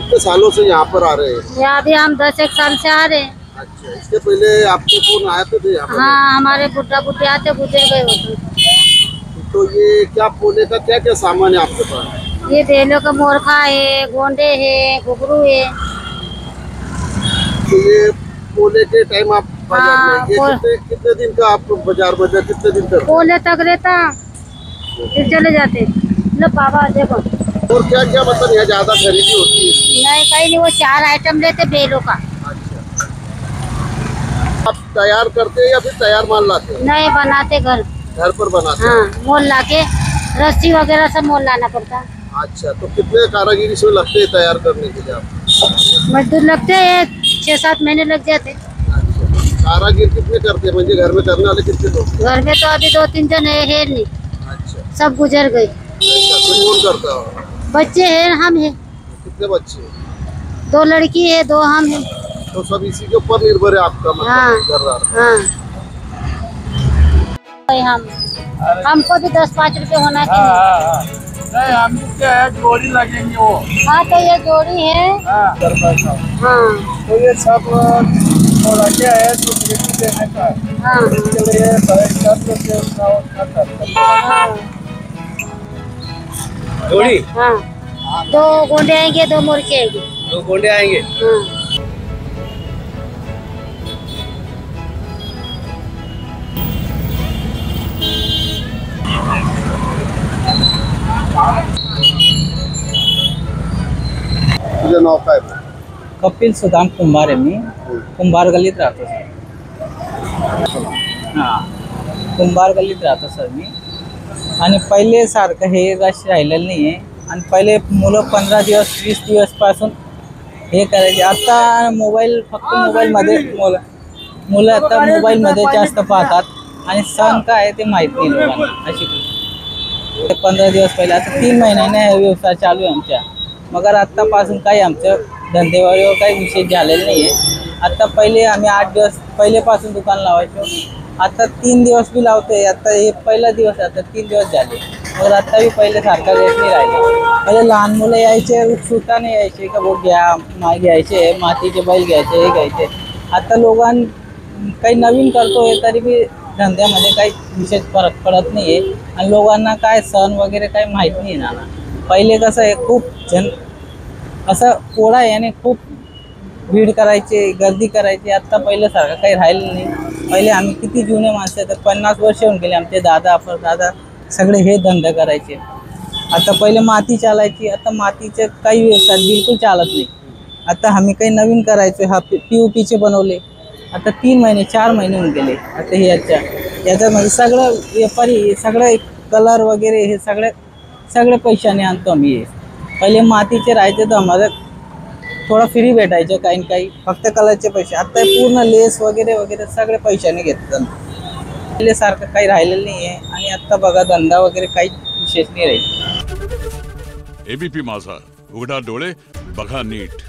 कितने सालों से यहाँ पर आ रहे हैं? यहाँ भी हम 10 साल से आ रहे हैं। अच्छा, इसके पहले आपके कौन आए थे यहाँ पर? हाँ, हमारे बुढ़ा बुढ़िया थे, गुजर गए वो तो ये क्या पोले का क्या क्या सामान है आपके पास? ये बेलों का मोरखा है, गोंडे है, घुघरू है। तो ये पोले के टाइम आप बाजार हाँ, में ये कितने दिन का आप बाजार में कितने दिन तक? पोले तक रहता, फिर चले जाते। लो बाबा देखो। और क्या क्या मतलब यहाँ ज्यादा खरीदी होती है? नहीं, कहीं नहीं, वो 4 आइटम लेते बेलों का। अच्छा, आप तैयार करते हैं या फिर तैयार माल लाते हैं? नहीं, बनाते घर पर बनाते हैं? हाँ, मोल लाके रस्सी वगैरह सब मोल लाना पड़ता। अच्छा, तो कितने कारागिरी इसमें लगते हैं तैयार करने के लिए आप? मजदूर लगते हैं, 6-7 महीने लग जाते। अच्छा, कारागिर कितने करते हैं? मुझे घर में करने वाले कितने लोग? घर में तो अभी 2-3 जन है नहीं। अच्छा, सब गुजर गए। कौन करता है? बच्चे हैं, हम हैं। कितने बच्चे? 2 लड़की है, 2 हम हैं। तो सब इसी के ऊपर निर्भर है आपका मतलब? हाँ, हाँ। हमको भी 10-5 रुपए होना चाहिए। नहीं, हम क्या है जोड़ी लगेंगे वो। हाँ, तो ये जोड़ी है। हाँ, हाँ, तो ये सब थोड़ा क्या है तो देने का है। हाँ, इसके लिए हाँ, जोड़ी हाँ। 2 गोंडे आएंगे, 2 मुर्गे आएंगे। 2 गोंडे आएंगे। हाँ। तुझे नाव काय? कपिल सुदाम कुंभार आहे मी. कुंभार गल्लीत राहतो सर. हां, कुंभार गल्लीत राहतो सर मी. आणि पहिले सारखं हे रश राहिलेलं नाही आहे. आणि पहिले मुलं 15 दिवस 20 दिवस पासून हे करायचे. आता मोबाईल फक्त मोबाईलमध्ये मुलं आता मोबाईलमध्ये जास्त पाहतात आणि सण काय आहे ते माहीत नाही लोकांना. अशी 15 दिवस पहिले, आता 3 महिन्याने हा व्यवसाय चालू आहे आमच्या. मगर आत्तापासून काही आमचं धंदेवाडीवर काही विशेष झालेलं नाही आहे. आता पहिले आम्ही 8 दिवस पहिलेपासून दुकान लावायचो. आता 3 दिवस बी लावतोय. आता हे पहिला दिवस, आता 3 दिवस झाले. मग आता बी पहिल्यासारखा रेट नाही राहिला. पहिले लहान मुलं यायचे, उत्सुकताने यायचे का भाऊ घ्या, माल घ्यायचे, मातीचे बैल घ्यायचे, हे घ्यायचे. आता लोकां काही नवीन करतोय तरी बी धंद्यामध्ये काही विशेष फरक पडत नाही आहे. आणि लोकांना काय सण वगैरे काही माहीत नाही ना. पहिले कसं आहे, खूप जन असं पोळा याने खूप भीड करायचे, गर्दी करायची. आत्ता पहिल्यासारखं काही राहिलं नाही. पहिले आम्ही किती जुने माणसं, तर 50 वर्ष होऊन गेले आमचे दादा परदादा सगळे हे धंदा करायचे. आता पहिले माती चालायची, आता मातीचे काही व्यवसाय बिलकुल चालत नाही. आता आम्ही काही नवीन करायचो. हा POPचे बनवले. आता 3 महिने 4 महिने होऊन गेले. आता हे याच्यामध्ये सगळं व्यापारी सगळं कलर वगैरे हे सगळे पैशाने आणतो आम्ही. पहिले मातीचे राहायचे तर आम्हाला थोडा फ्री भेटायचं काही काही, फक्त कलरचे पैसे. आता पूर्ण लेस वगैरे वगैरे सगळे पैशाने घेतात. पहिल्यासारखं काही राहिलेलं नाही आहे. आणि आत्ता बघा धंदा वगैरे काही विशेष नाही राहील. ABP माझा, उघडा डोळे बघा नीट.